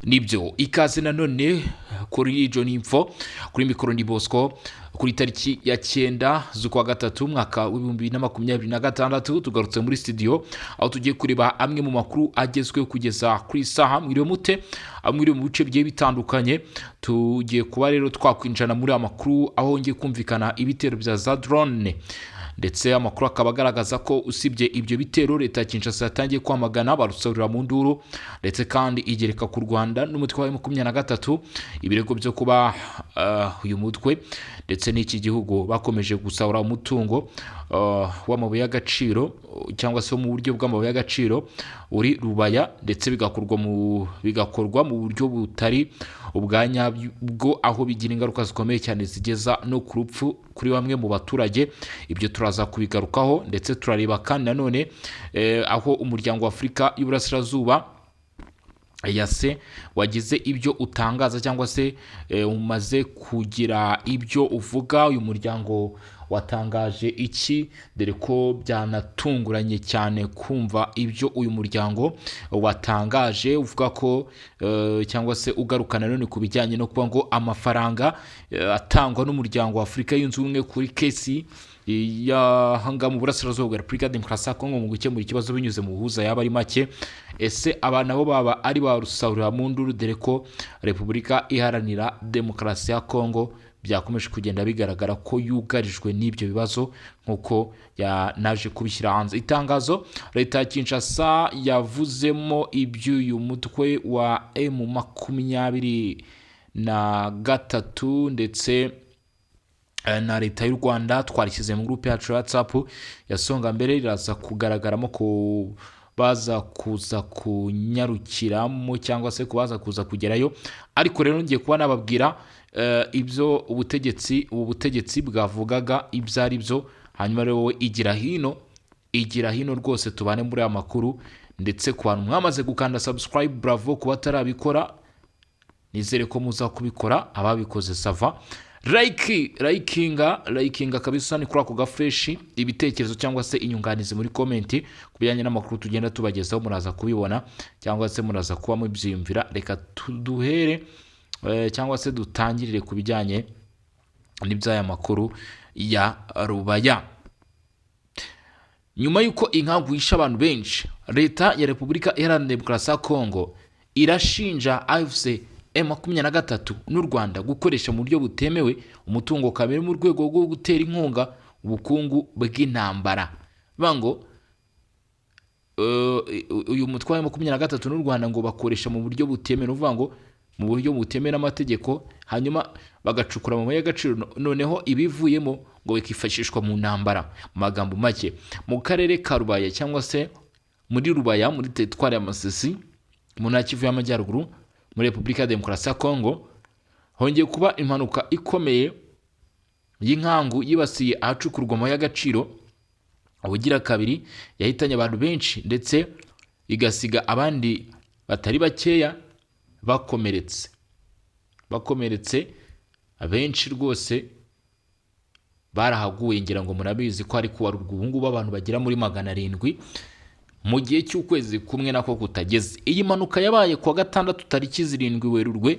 Nibyo ikaze nanone kuri John Info kuri mikoro ndi Bosco kuri tariki ya 9 z'ukwa gatatu mwaka w'2026 tugarutse muri studio aho tugiye kureba amwe mu makuru agezweho kugeza kuri saha mwiriwe mute amwiriwe mu bice bigiye bitandukanye. Tugiye kuba rero twakwinjana muri amakuru aho ngiye kumvikana ibitero bya za drone ndetse amakuru akaba agaragaza ko usibye ibyo bitero leta ya Kinshasa yatangiye kwamagana barusabira mu nduru ndetse kandi igereka ku Rwanda n'umutwe wa 23 ibirego byo kuba uyu mutwe ndetse n'iki gihugu bakomeje gusahura umutungo w'amabuye y'agaciro cyangwa se mu buryo bw'amabuye y'agaciro uri Rubaya ndetse bigakorwa mu buryo butari ubwanya bwo aho bigira ingaruka zikomeye cyane zigeza no ku rupfu kuri bamwe mu baturage. Ibyo turaza kubigarukaho ndetse turareba kandi nanone aho umuryango wa Afurika y'Uburasirazuba yase wagize ibyo utangaza cyangwa se umaze kugira ibyo uvuga. Uyu muryango watangaje iki dore ko byanatunguranye cyane kumva ibyo uyu muryango watangaje uvuga ko cyangwa se ugarukana none ku bijyanye no kuba ngo amafaranga atangwa n'umuryango wa Afurika yunze ubumwe kuri kesi hanga mu burasirazuba bwa Repubulika Demokarasi ya Kongo mu gukemura ikibazo binyuze mu buhuza yaba ari make. Ese abana bo baba ari barusahurira mu nduru dore ko Repubulika Iharanira Demokarasi ya Kongo byakomeje kugenda bigaragara ko yugarijwe n'ibyo bibazo nkuko naje kubishyira hanze. Itangazo leta ya Kinshasa yavuzemo iby'uyu mutwe wa M23 ndetse na leta y'u Rwanda twarishyize mu groupe yacu ya WhatsApp yasonga mbere iraza kugaragaramo ko baza kuza kunyarukiramo cyangwa se kubaza kuza kugerayo. Ariko rero ngiye kuba nababwira ibyo ubutegetsi bwavugaga ibyo ari byo, hanyuma rero wowe igira hino rwose tubane muri aya makuru. Ndetse ku bantu mwamaze gukanda subscribe bravo, kuba tarabikora nizere ko muza kubikora, ababikoze sava likinga kabisa ni kuri ako gafresh. Ibitekerezo cyangwa se inyunganizi muri comment kubijyanye n'amakuru tugenda tubagezaho muraza kubibona cyangwa se muraza kuba mubyiyumvira. Reka tuduhere cyangwa se dutangirire ku bijyanye n'iby'aya makuru ya Rubaya. Nyuma yuko inkangu yisha abantu benshi, leta ya Repubulika Iharanira Demokarasi ya Kongo irashinja AFC M23 n'u Rwanda gukoresha mu buryo butemewe umutungo kamere mu rwego rwo gutera inkunga ubukungu bw'intambara. Bango uyu mutwe wa M23 n'u Rwanda ngo bakoresha mu buryo butemewe, uvuga ngo mu buryo butemewe n'amategeko, hanyuma bagacukura mu y'agaciro noneho ibivuyemo ngo bikifashishwa mu ntambara. Mu magambo make, mu karere ka Rubaya cyangwa se muri Rubaya muri teritwari ya Masisi mu ntara Kivu y'Amajyaruguru muri Repubulika ya Demokarasi ya Kongo hongeye kuba impanuka ikomeye y'inkangu yibasiye ahacukurwa mu y'agaciro ubugira kabiri, yahitanye abantu benshi ndetse igasiga abandi batari bakeya bakomeretse abenshi rwose barahaguye. Ngira ngo murabizi ko ari kuwa rw'ubungu abantu bagira muri 700 mu gihe cy'ukwezi kumwe nako kutageze. Iyi manuka yabaye kuwa gatandatu tariki 7 Werurwe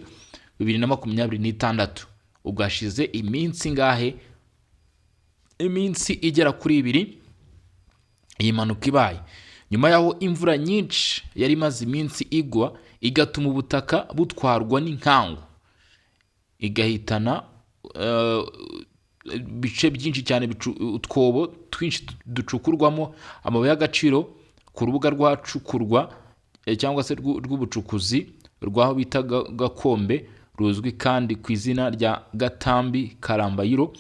2026, ubwashize iminsi ngahe, iminsi igera kuri 2 iyi manuka ibaye nyuma yaho imvura nyinshi yari maze iminsi igwa igatuma ubutaka butwarwa n'inkangu igahitana bice byinshi cyane, utwobo twinshi ducukurwamo amabuye y'agaciro ku rubuga rwacukurwa cyangwa se rw'ubucukuzi rwaho bita Gakombe, ruzwi kandi ku izina rya Gatambi Karambayiro.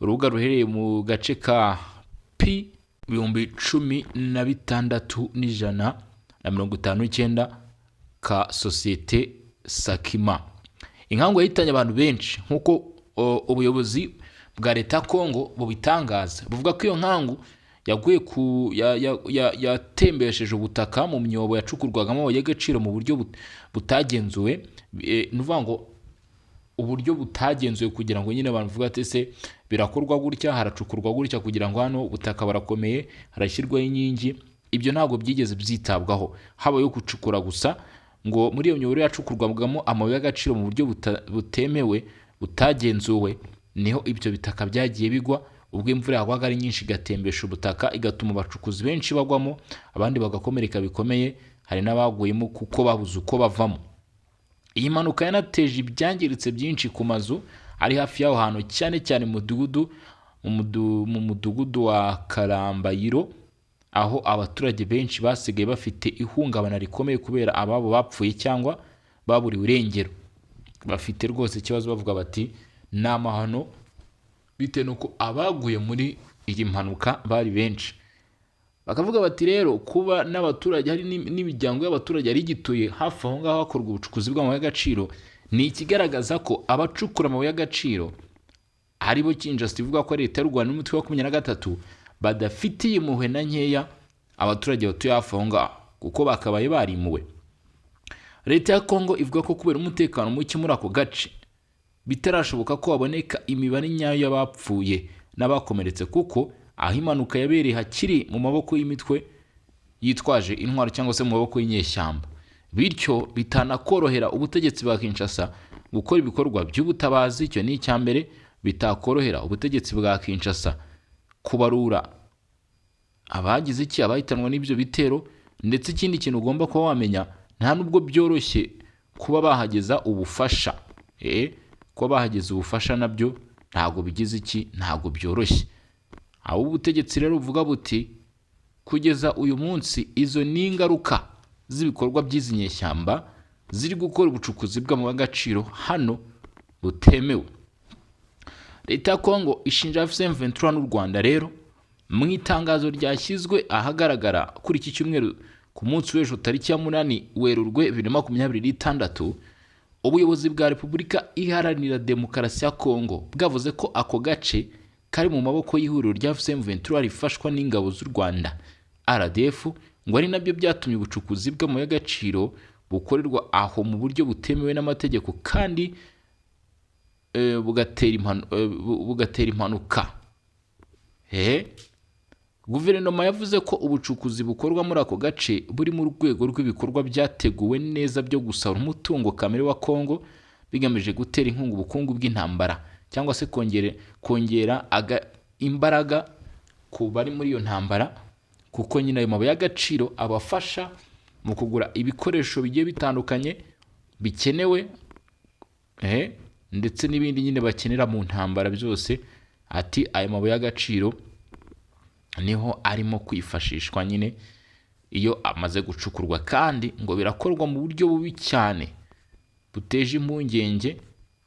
Urubuga ruhereye mu gace ka P16,159 ka sosiyete Sakima. Inkangu yahitanye abantu benshi nkuko ubuyobozi bwa leta ya Kongo bubitangaza, buvuga ko iyo nkangu yaguye yatembesheje ubutaka mu myobo yacukurwagamo y'agaciro mu buryo butagenzuwe. Nuvuga ngo uburyo butagenzuwe kugira ngo nyine abantu vuga ati se birakorwa gutya, haracukurwa gutya kugira ngo hano ubutaka barakomeye harashyirwaho inkingi. Ibyo ntabwo byigeze byitabwaho, habaye gucukura gusa ngo muri iyo miyoboro yacukurwagamo amabuye y'agaciro mu buryo butemewe butagenzuwe, niho ibyo bitaka byagiye bigwa ubwo imvura yagwaga ari nyinshi igatembesha ubutaka igatuma abacukuzi benshi bagwamo, abandi bagakomereka bikomeye, hari n'abaguyemo kuko babuze uko bavamo. Iyi mpanuka yanateje ibyangiritse byinshi ku mazu ari hafi y'aho hantu, cyane cyane mu mudugudu wa Karambayiro, aho abaturage benshi basigaye bafite ihungabana rikomeye kubera ababo bapfuye cyangwa baburiwe irengero. Bafite rwose ikibazo bavuga bati ni amahano bitewe nuko abaguye muri iyi mpanuka bari benshi. Bakavuga bati rero kuba n'abaturage hari n'imiryango y'abaturage yari igituye hafi aho ngaho hakorwa ubucukuzi bw'amabuye y'agaciro, ni ikigaragaza ko abacukura amabuye y'agaciro aribo Kinshasa ivuga ko leta y'u Rwanda n'umutwe wa 23 badafitiye impuhwe na nkeya abaturage batuye hafi aho ngaho, kuko bakabaye barimuwe. Leta ya Kongo ivuga ko kubera umutekano muke muri ako gace bitarashoboka ko haboneka imibare nyayo y'abapfuye n'abakomeretse, kuko aho impanuka yabereye hakiri mu maboko y'imitwe yitwaje intwaro cyangwa se mu maboko y'inyeshyamba, bityo bitanakorohera ubutegetsi bwa Kinshasa gukora ibikorwa by'ubutabazi. Icyo ni icyambere, bitakorohera ubutegetsi bwa Kinshasa kubarura abagize iki, abahitanwa n'ibyo bitero. Ndetse ikindi kintu ugomba kuba wamenya, nta nubwo byoroshye kuba bahageza ubufasha, kuba bahageza ubufasha nabyo ntago bigize iki, ntago byoroshye. Aho ubutegetsi rero buvuga buti kugeza uyu munsi izo ni ingaruka z'ibikorwa by'izi nyeshyamba ziri gukora ubucukuzi bw'amabuye y'agaciro hano butemewe. Leta ya Kongo ishinja M23 n'u Rwanda rero mu itangazo ryashyizwe ahagaragara kuri iki cyumweru ku munsi w'ejo tariki ya 8 Werurwe 2026, ubuyobozi bwa Repubulika Iharanira Demokarasi ya Kongo bwavuze ko ako gace kari mu maboko y'ihuriro rya M23 rifashwa n'ingabo z'u Rwanda RDF, ngo ari nabyo byatumye ubucukuzi bw'amabuye y'agaciro bukorerwa aho mu buryo butemewe n'amategeko kandi bugatera impanuka. Guverinoma yavuze ko ubucukuzi bukorwa muri ako gace buri mu rwego rw'ibikorwa byateguwe neza byo gusahura umutungo kamere wa Kongo, bigamije gutera inkunga ubukungu bw'intambara cyangwa se kongera imbaraga ku bari muri iyo ntambara, kuko nyine ayo mabuye y'agaciro abafasha mu kugura ibikoresho bigiye bitandukanye bikenewe, ndetse n'ibindi nyine bakenera mu ntambara byose. Ati ayo mabuye y'agaciro niho arimo kwifashishwa nyine iyo amaze gucukurwa, kandi ngo birakorwa mu buryo bubi cyane buteje impungenge,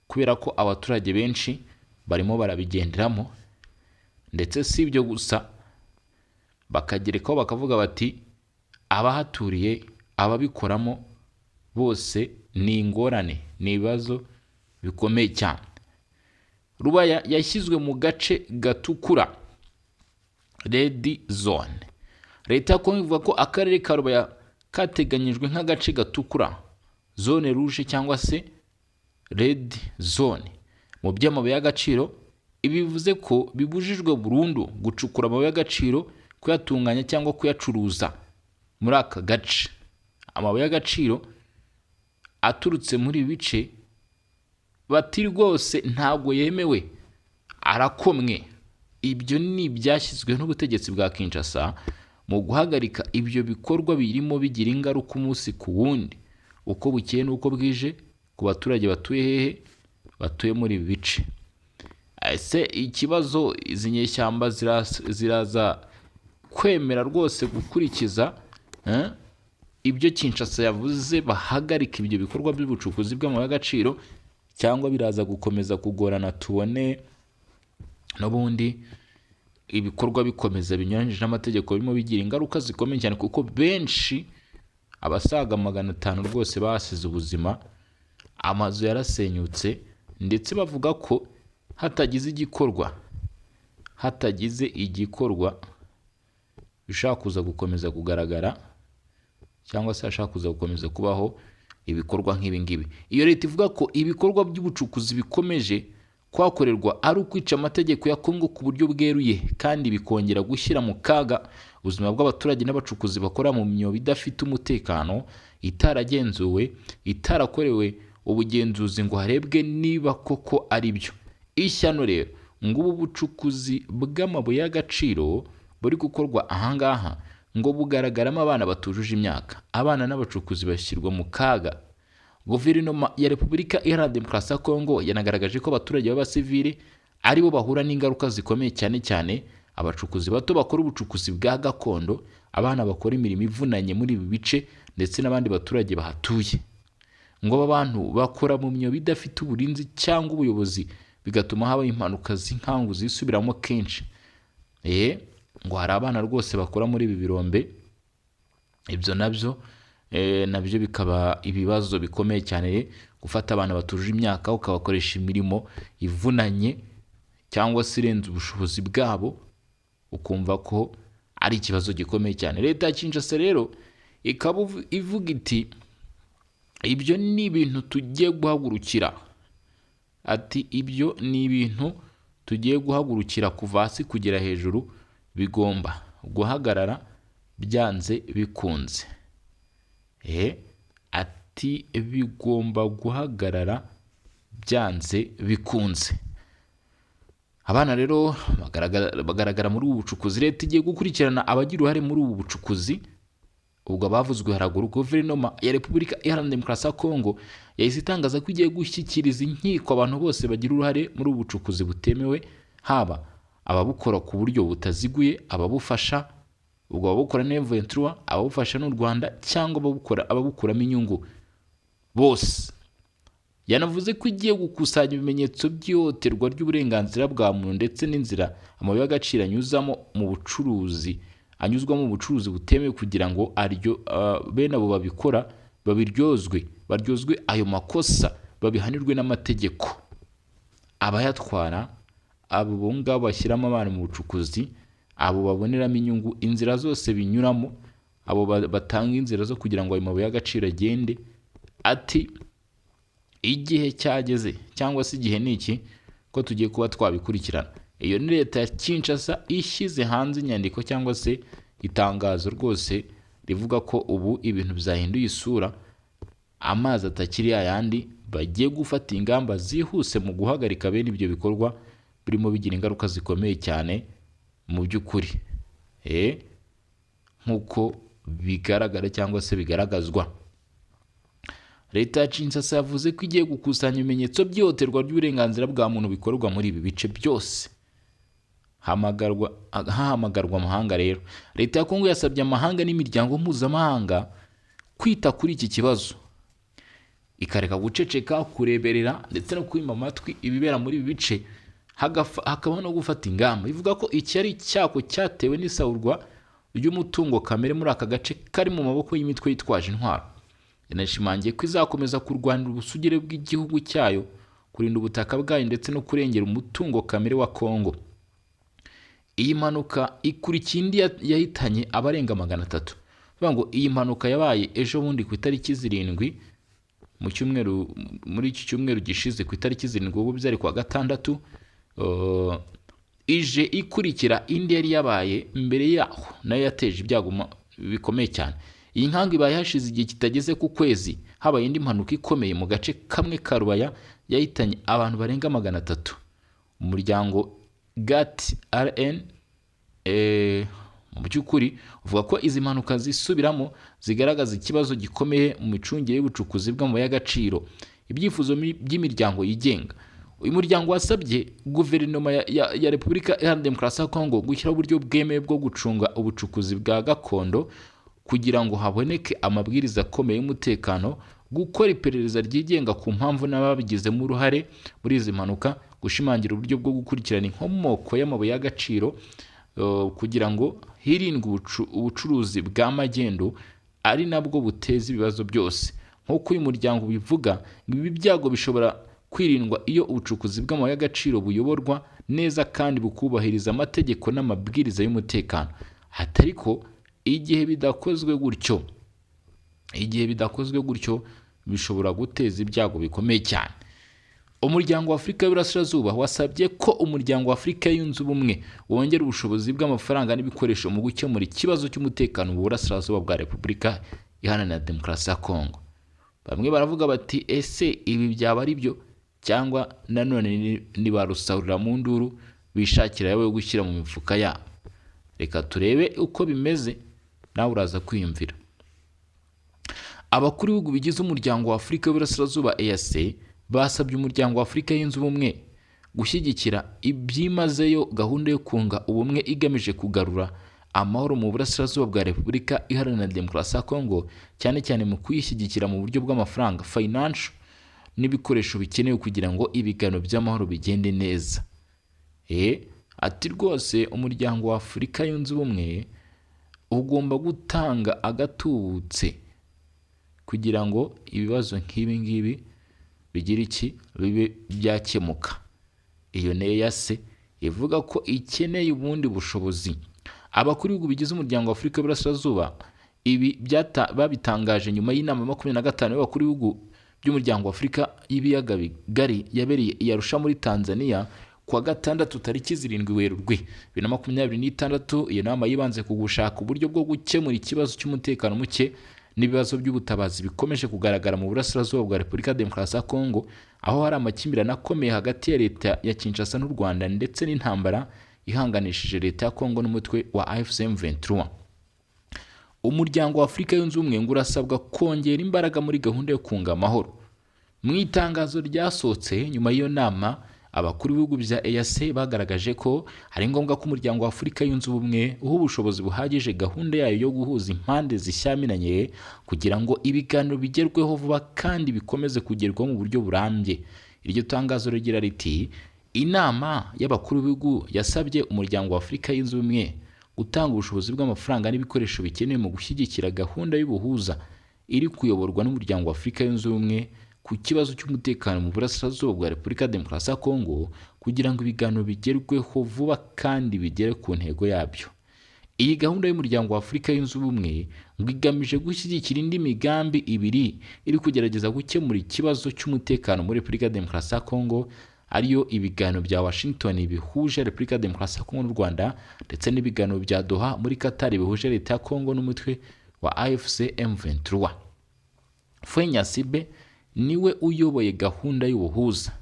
kubera ko abaturage benshi barimo barabigenderamo. Ndetse si ibyo gusa, bakagerekaho bakavuga bati abahaturiye ababikoramo bose ni ingorane, ni ibibazo bikomeye cyane. Rubaya yashyizwe mu gace gatukura Red Zone. Leta ya Kongo ivuga ko akarere ka Rubaya kateganyijwe nk'agace gatukura, Zone Rouge cyangwa se Red Zone mu by'amabuye y'agaciro. Ibi bivuze ko bibujijwe burundu gucukura amabuye y'agaciro, kuyatunganya cyangwa kuyacuruza muri aka gace. Amabuye y'agaciro aturutse muri ibi bice bati rwose ntabwo yemewe, arakomwe. Ibyo ni ibyashyizwe n'ubutegetsi bwa Kinshasa mu guhagarika ibyo bikorwa birimo bigira ingaruka umunsi ku wundi uko bukeye n'uko bwije ku baturage batuye hehe, batuye muri ibi bice. Ese ikibazo izi nyeshyamba ziraza kwemera rwose gukurikiza ibyo Kinshasa yavuze, bahagarika ibyo bikorwa by'ubucukuzi bw'amabuye y'agaciro, cyangwa biraza gukomeza kugorana? Tubone n'ubundi ibikorwa bikomeza binyuranyije n'amategeko birimo bigira ingaruka zikomeye cyane, kuko benshi abasaga 500 rwose basize ubuzima, amazu yarasenyutse, ndetse bavuga ko hatagize igikorwa bishaka kuza gukomeza kugaragara, cyangwa se hashaka kuza gukomeza kubaho ibikorwa nk'ibi ngibi. Iyo leta ivuga ko ibikorwa by'ubucukuzi bikomeje kwakorerwa ari ukwica amategeko ya Kongo ku buryo bweruye kandi bikongera gushyira mu kaga ubuzima bw'abaturage n'abacukuzi bakora mu myobo idafite umutekano, itaragenzuwe, itarakorewe ubugenzuzi ngo harebwe niba koko ari byo. Ishyano rero ngo ubu bucukuzi bw'amabuye y'agaciro buri gukorwa ahangaha ngo bugaragaramo abana batujuje imyaka. Abana n'abacukuzi bashyirwa mu kaga. Guverinoma ya Repubulika Iharanira Demokarasi ya Kongo yanagaragaje ko abaturage b'abasivili aribo bahura n'ingaruka zikomeye cyane cyane abacukuzi bato bakora ubucukuzi bwa gakondo, abana bakora imirimo ivunanye muri ibi bice ndetse n'abandi baturage bahatuye. Ngo aba bantu bakora mu myobo idafite uburinzi cyangwa ubuyobozi bigatuma habaho impanuka z'inkangu zisubiramo kenshi. Ngo hari abana rwose bakora muri ibi birombe, ibyo nabyo bikaba ibibazo bikomeye cyane, gufata abana batuje imyaka ukabakoresha imirimo ivunanye cyangwa se irenze ubushobozi bwabo, ukumva ko ari ikibazo gikomeye cyane. Leta ya Kinshasa rero ikaba ivuga iti ibyo ni ibintu tugiye guhagurukira. Ati ibyo ni ibintu tugiye guhagurukira kuva hasi kugera hejuru, bigomba guhagarara byanze bikunze. Ati bigomba guhagarara byanze bikunze. Abana rero bagaragara muri ubu bucukuzi. Leta igiye gukurikirana abagira uruhare muri ubu bucukuzi. Ubwo bavuzwe haraguru, Guverinoma ya Repubulika Iharanira Demokarasi ya Kongo yahise itangaza ko igiye gushyikiriza inkiko abantu bose bagira uruhare muri ubu bucukuzi butemewe, haba ababukora ku buryo butaziguye, ababufasha, ubwo ababukora n'M23, ababufasha n'u Rwanda cyangwa ababukuramo inyungu bose. Yanavuze ko igiye gukusanya ibimenyetso by'ihohoterwa ry'uburenganzira bwa muntu ndetse n'inzira amabuye y'agaciro anyuzwamo mu bucuruzi butemewe kugira ngo bene abo babikora baryozwe ayo makosa, babihanirwe n'amategeko. Abayatwara, abo ngabo bashyiramo abana mu bucukuzi, abo baboneramo inyungu, inzira zose binyuramo, abo batanga inzira zo kugira ngo ayo mabuye y'agaciro agende. Ati igihe cyageze cyangwa se igihe niki ko tugiye kuba twabikurikirana. Iyo ni Leta ya Kinshasa ishyize hanze inyandiko cyangwa se itangazo rwose rivuga ko ubu ibintu byahinduye isura, amazi atakiri ayandi, bagiye gufata ingamba zihuse mu guhagarika bene ibyo bikorwa birimo bigira ingaruka zikomeye cyane mu by'ukuri. Nk'uko bigaragara cyangwa se bigaragazwa. Leta ya Kinshasa yavuze ko igiye gukusanya ibimenyetso by'ihohoterwa ry'uburenganzira bwa muntu bikorwa muri ibi bice byose. Hahamagarwa amahanga rero. Leta ya Kongo yasabye amahanga n'imiryango mpuzamahanga kwita kuri iki kibazo, ikareka guceceka, kureberera ndetse no kwima amatwi ibibera muri ibi bice, hakaba no gufata ingamba. Ivuga ko iki ari icyako cyatewe n'isahurwa ry'umutungo kamere muri aka gace kari mu maboko y'imitwe yitwaje intwaro. Yanashimangiye ko izakomeza kurwanira ubusugire bw'igihugu cyayo, kurinda ubutaka bwayo ndetse no kurengera umutungo kamere wa Kongo. Iyi mpanuka ikurikiye indi yahitanye abarenga 300. Bivuga ngo iyi mpanuka yabaye ejo bundi ku itariki 7 muri iki cyumweru gishize, ku itariki 7 ubwo byari kwa gatandatu, ije ikurikira indi yari yabaye mbere yaho nayo yateje ibyago bikomeye cyane. Iyi nkangu ibaye hashize igihe kitageze ku kwezi, habaye indi mpanuka ikomeye mu gace kamwe ka Rubaya yahitanye abantu barenga 300. Umuryango GAT-RN mu by'ukuri uvuga ko izi mpanuka zisubiramo zigaragaza ikibazo gikomeye mu micungire y'ubucukuzi bw'amabuye y'agaciro. Ibyifuzo by'imiryango yigenga, uyu muryango wasabye Guverinoma ya Repubulika Iharanira Demokarasi ya Kongo gushyiraho uburyo bwemewe bwo gucunga ubucukuzi bwa gakondo kugira ngo haboneke amabwiriza akomeye y'umutekano, gukora iperereza ryigenga ku mpamvu n'ababigizemo uruhare muri izi mpanuka, gushimangira uburyo bwo gukurikirana inkomoko y'amabuye y'agaciro kugira ngo hirindwe ubucuruzi bw'amagendo ari nabwo buteza ibibazo byose. Nk'uko uyu muryango bivuga, ibi byago bishobora kwirindwa iyo ubucukuzi bw'amabuye y'agaciro buyoborwa neza kandi bukubahiriza amategeko n'amabwiriza y'umutekano. Hatariko igihe bidakozwe gutyo bishobora guteza ibyago bikomeye cyane. umuryango wa Afurika y'Iburasirazuba wasabye ko umuryango wa Afurika yunze ubumwe wongera ubushobozi bw'amafaranga n'ibikoresho mu gukemura ikibazo cy'umutekano mu burasirazuba bwa Repubulika Iharanira Demokarasi ya Kongo. Bamwe baravuga bati ese ibi byaba ari byo cyangwa nanone nibarusahurira mu nduru bishakira yawe gushyira mu mifuka yabo. Reka turebe uko bimeze, nawe uraza kwiyumvira. Abakuru b'ibihugu bigize umuryango wa Afurika y'Iburasirazuba EAC basabye umuryango wa Afurika yunze ubumwe gushyigikira ibyimazeyo gahunda yo kunga ubumwe igamije kugarura amahoro mu burasirazuba bwa Repubulika Iharanira Demokarasi ya Kongo, cyane cyane mu kuyishyigikira mu buryo bw'amafaranga financial n'ibikoresho bikenewe kugira ngo ibiganiro by'amahoro bigende neza. Ati rwose umuryango wa Afurika yunze ubumwe ugomba gutanga agatubutse kugira ngo ibibazo nk'ibi ngibi bigira iki bibe byakemuka. Iyo EAC ivuga ko ikeneye ubundi bushobozi. Abakuru b'ibihugu bigize umuryango wa Afurika y'Iburasirazuba ibi babitangaje nyuma y'inama 25 y'abakuru b'ibihugu by'umuryango wa Afurika y'ibiyaga bigari yabereye i Arusha muri Tanzania kuwa gatandatu tariki 7 Werurwe 2026. Iyo nama yibanze ku gushaka uburyo bwo gukemura ikibazo cy'umutekano muke n'ibibazo by'ubutabazi bikomeje kugaragara mu burasirazuba bwa Repubulika Demokarasi ya Kongo, aho hari amakimbirane akomeye hagati ya leta ya Kinshasa n'u Rwanda ndetse n'intambara ihanganishije leta ya Kongo n'umutwe wa AFC M23. Umuryango wa Afurika yunze ubumwe ngo urasabwa kongera imbaraga muri gahunda yo kunga amahoro. Mu itangazo ryasohotse nyuma y'iyo nama, abakuru b'ibihugu bya EAC bagaragaje ko ari ngombwa ko umuryango wa Afurika yunze ubumwe uha ubushobozi buhagije gahunda yayo yo guhuza impande zishyamiranye kugira ngo ibiganiro bigerweho vuba kandi bikomeze kugerwaho mu buryo burambye. Iryo tangazo rigira riti inama y'abakuru b'ibihugu yasabye umuryango wa Afurika yunze ubumwe gutanga ubushobozi bw'amafaranga n'ibikoresho bikenewe mu gushyigikira gahunda y'ubuhuza iri kuyoborwa n'umuryango wa Afurika yunze ubumwe ku kibazo cy'umutekano mu burasirazuba bwa Repubulika Demokarasi ya Kongo kugira ngo ibiganiro bigerweho vuba kandi bigere ku ntego yabyo. Iyi gahunda y'umuryango wa Afurika yunze ubumwe ngo igamije gushyigikira indi migambi ibiri iri kugerageza gukemura ikibazo cy'umutekano muri Repubulika Demokarasi ya Kongo, ariyo ibiganiro bya Washington bihuje Repubulika Demokarasi ya Kongo n'u Rwanda ndetse n'ibiganiro bya Doha muri Qatar bihuje leta ya Kongo n'umutwe wa AFC M23. Fenyasibe niwe uyoboye gahunda y'ubuhuza.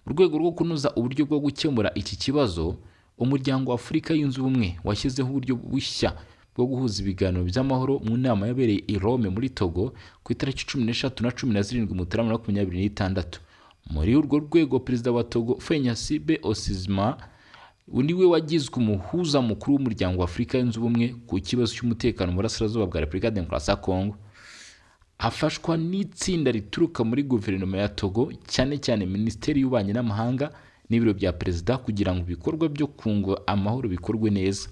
Mu rwego rwo kunoza uburyo bwo gukemura iki kibazo, umuryango wa Afurika yunze ubumwe washyizeho uburyo bushya bwo guhuza ibiganiro by'amahoro mu nama yabereye i Rome muri Togo ku itariki 13 na 17 Mutarama 2026. Muri urwo rwego Perezida wa Togo Fenyasibe Osizma niwe wagizwe umuhuza mukuru w'umuryango wa Afurika yunze ubumwe ku kibazo cy'umutekano mu burasirazuba bwa Repubulika Demokarasi ya Kongo. Afashwa n'itsinda rituruka muri guverinoma ya Togo, cyane cyane Minisiteri y'Ububanyi n'Amahanga n'ibiro bya Perezida, kugira ngo ibikorwa byo kunga amahoro bikorwe neza.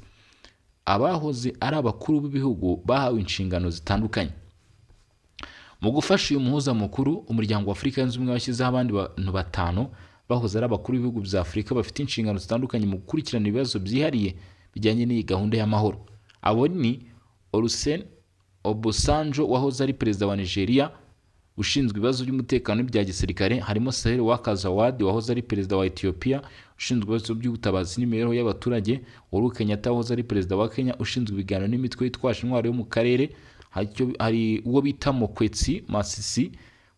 Abahoze ari abakuru b'ibihugu bahawe inshingano zitandukanye. Mu gufasha uyu muhuza mukuru, umuryango wa Afurika yunze ubumwe washyizeho abandi bantu 5 bahoze ari abakuru b'ibihugu bya Afurika bafite inshingano zitandukanye mu gukurikirana ibibazo byihariye bijyanye n'iyi gahunda y'amahoro. Abo ni Olusegun Obasanjo wahoze ari perezida wa Nigeria ushinzwe ibibazo by'umutekano bya gisirikare, harimo Sahel Workers Award wahoze ari perezida wa Ethiopia ushinzwe ibibazo by'ubutabazi n'imibereho y'abaturage, Uhuru Kenyatta wahoze ari perezida wa Kenya ushinzwe ibiganiro n'imitwe yitwaje intwaro yo mu karere, hari uwo bita Mokwetsi Masisi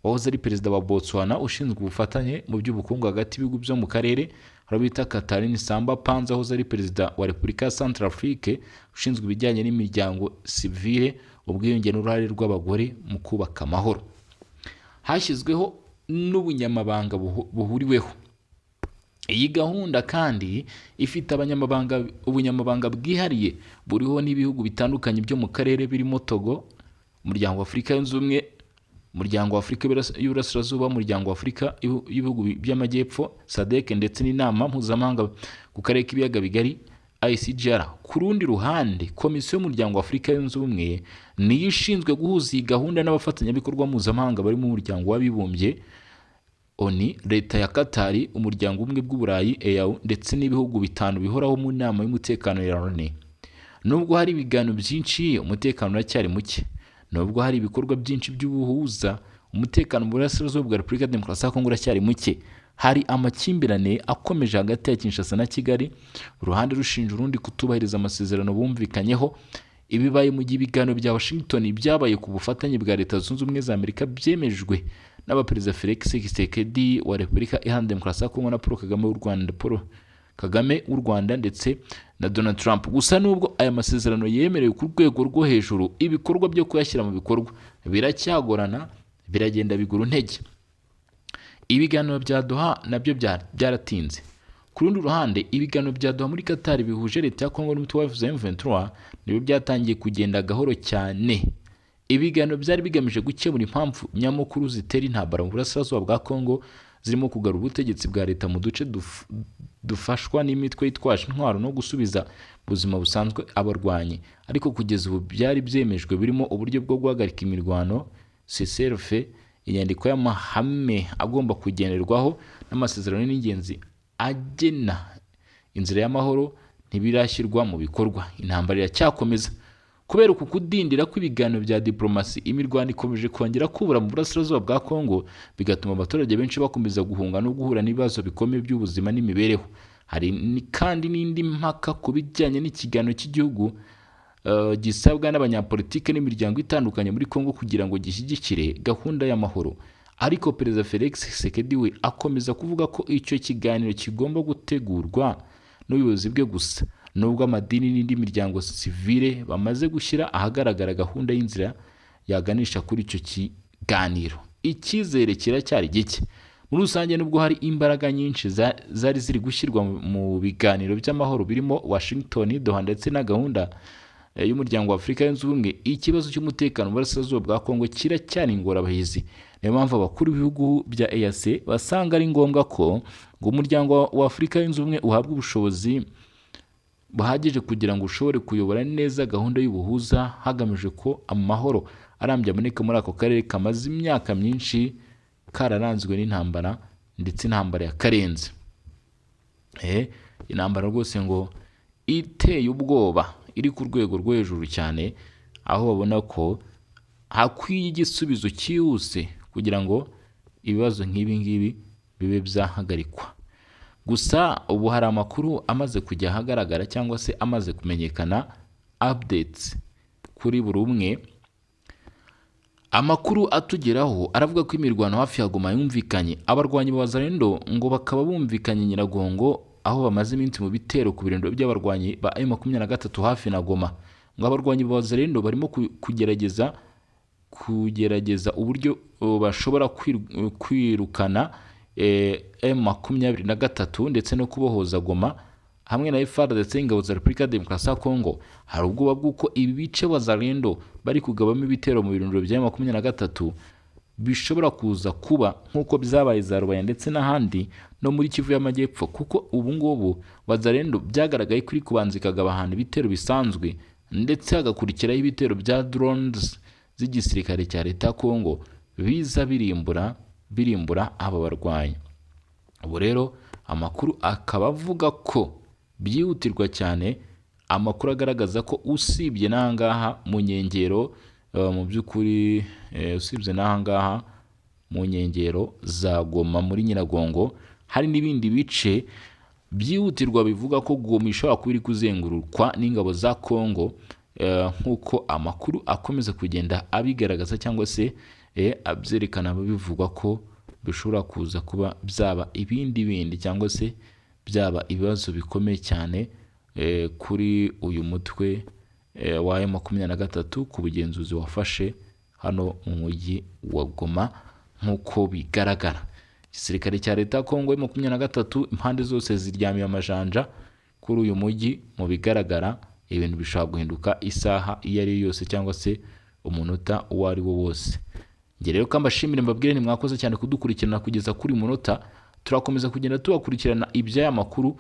wahoze ari perezida wa Botswana ushinzwe ubufatanye mu by'ubukungu hagati y'ibihugu byo mu karere, hari bita Catherine Samba Panza wahoze ari perezida wa Repubulika ya Centrafrique ushinzwe ibijyanye n'imiryango civile, ubwiyunge n'uruhare rw'abagore mu kubaka amahoro. Hashyizweho n'ubunyamabanga buhuriweho. Iyi gahunda kandi ifite ubunyamabanga bwihariye buriho n'ibihugu bitandukanye byo mu karere birimo Togo, umuryango wa Afurika yunze ubumwe, umuryango wa Afurika y'Iburasirazuba, umuryango wa Afurika y'ibihugu by'amajyepfo SADC ndetse n'inama mpuzamahanga ku karere k'ibiyaga bigari ICGR. Ku rundi ruhande, komisiyo y'umuryango wa Afurika yunze ubumwe niyo ishinzwe guhuza iyi gahunda n'abafatanyabikorwa mpuzamahanga bari mu muryango w'abibumbye ONU, leta ya Qatar, umuryango umwe bw'Uburayi EAU ndetse n'ibihugu 5 bihoraho mu nama y'umutekano ya ONU. Nubwo hari ibiganiro byinshi, umutekano uracyari muke. Nubwo hari ibikorwa byinshi by'ubuhuza, umutekano mu burasirazuba bwa Repubulika Demokarasi ya Kongo uracyari muke. hari amakimbirane akomeje hagati ya Kinshasa na Kigali, uruhande rushinja urundi kutubahiriza amasezerano bumvikanyeho. Ibibaye mu gihe ibiganiro bya Washington byabaye ku bufatanye bwa Leta Zunze Ubumwe za Amerika byemejwe n'abaperezida Felix Tshisekedi wa Repubulika Iharanira Demokarasi ya Kongo na Paul Kagame w'u Rwanda ndetse na Donald Trump. Gusa nubwo aya masezerano yemerewe ku rwego rwo hejuru, ibikorwa byo kuyashyira mu bikorwa biracyagorana, biragenda bigura intege. Ibiganiro bya Doha nabyo byaratinze. Ku rundi ruhande, ibiganiro bya Doha muri Qatar bihuje Leta ya Kongo n'umutwe wa M23 nibyo byatangiye kugenda gahoro cyane. Ibiganiro byari bigamije gukemura impamvu nyamukuru zitera intambara mu burasirazuba bwa Kongo, zirimo kugarura ubutegetsi bwa leta mu duce dufashwa n'imitwe yitwaje intwaro no gusubiza ubuzima busanzwe abarwanyi. Ariko kugeza ubu byari byemejwe birimo uburyo bwo guhagarika imirwano, cessez-le-feu, inyandiko y'amahame agomba kugenderwaho n'amasezerano n'ingenzi agena inzira y'amahoro ntibirashyirwa mu bikorwa. Intambara iracyakomeza. Kubera uku kudindira kw'ibiganiro bya diplomasi, imirwano ikomeje kongera kubura mu burasirazuba bwa Kongo, bigatuma abaturage benshi bakomeza guhunga no guhura n'ibibazo bikomeye by'ubuzima n'imibereho. Hari kandi n'indi mpaka ku bijyanye n'ikiganiro cy'igihugu gisabwa n'abanyapolitike n'imiryango itandukanye muri Kongo kugira ngo gishyigikire gahunda y'amahoro. Ariko Perezida Felix Tshisekedi we akomeza kuvuga ko icyo kiganiro kigomba gutegurwa n'ubuyobozi bwe gusa, nubwo amadini n'indi miryango sivile bamaze gushyira ahagaragara gahunda y'inzira yaganisha kuri icyo kiganiro. Icyizere kiracyari gike. Muri rusange, nubwo hari imbaraga nyinshi zari ziri gushyirwa mu biganiro by'amahoro birimo Washington, Doha ndetse na gahunda y'umuryango wa Afurika yunze ubumwe, ikibazo cy'umutekano mu burasirazuba bwa Kongo kiracyari ingorabahizi. Niyo mpamvu abakuru b'ibihugu bya EAC basanga ari ngombwa ko ngo umuryango wa Afurika yunze ubumwe uhabwe ubushobozi buhagije kugira ngo ushobore kuyobora neza gahunda y'ubuhuza, hagamijwe ko amahoro arambye aboneka muri ako karere kamaze imyaka myinshi kararanzwe n'intambara, ndetse intambara yakarenze. Intambara rwose ngo iteye ubwoba, iri ku rwego rwo hejuru cyane, aho babona ko hakwiye igisubizo cyihuse kugira ngo ibibazo nk'ibi ngibi bibe byahagarikwa. Gusa ubu hari amakuru amaze kujya ahagaragara cyangwa se amaze kumenyekana, updates kuri buri umwe. Amakuru atugeraho aravuga ko imirwano hafi ya Goma yumvikanye. Abarwanyi ba Wazalendo ngo bakaba bumvikanye Nyiragongo, aho bamaze iminsi mu bitero ku birindiro by'abarwanyi ba M23 hafi na Goma. Ngo abarwanyi ba Wazalendo barimo kugerageza uburyo bashobora kwirukana M23 ndetse no kubohoza Goma hamwe na FARDC ingabo za Repubulika ya Demokarasi ya Kongo. Hari ubwoba bw'uko ibi bice Wazalendo bari kugabamo ibitero mu birindiro bya M23 bishobora kuza kuba nk'uko byabaye za Rubaya ndetse n'ahandi no muri Kivu y'Amajyepfo, kuko ubu ngubu Wazalendo byagaragaye kuri kubanza ikagaba ahantu ibitero bisanzwe, ndetse hagakurikiraho ibitero bya drones z'igisirikare cya Leta ya Kongo biza birimbura aba barwanyi. Ubu rero amakuru akaba avuga ko byihutirwa cyane, amakuru agaragaza ko usibye n'ahangaha mu nkengero mu by'ukuri usibye n'ahangaha mu nkengero za Goma muri Nyiragongo, hari n'ibindi bice byihutirwa bivuga ko Goma ishobora kuba iri kuzengurukwa n'ingabo za Kongo, nk'uko amakuru akomeza kugenda abigaragaza cyangwa se abyerekana bivugwa ko bishobora kuza kuba byaba ibindi cyangwa se byaba ibibazo bikomeye cyane kuri uyu mutwe wa M23 ku bugenzuzi wafashe hano mu mujyi wa Goma. Nk'uko bigaragara, igisirikare cya Leta ya Kongo M23 impande zose ziryamiye amajanja kuri uyu mujyi. Mu bigaragara ibintu bishobora guhinduka isaha iyo ari yose cyangwa se umunota uwo ari wo wose. Nge rero kambashimire mbabwire ni mwakoze cyane kudukurikirana kugeza kuri munota. Turakomeza kugenda tubakurikirana iby'aya makuru.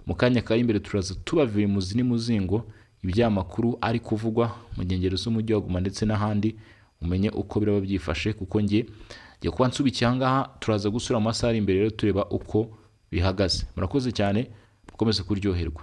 Mu kanya kari imbere turaza tubavira muzi n'umuzingo iby'aya makuru ari kuvugwa mu nkengero z'umujyi wa Goma ndetse n'ahandi, umenye uko biraba byifashe, kuko ngiye kuba nsubikiye ahangaha. Turaza gusura mu masaha ari imbere rero tureba uko bihagaze. Murakoze cyane, mukomeze kuryoherwa.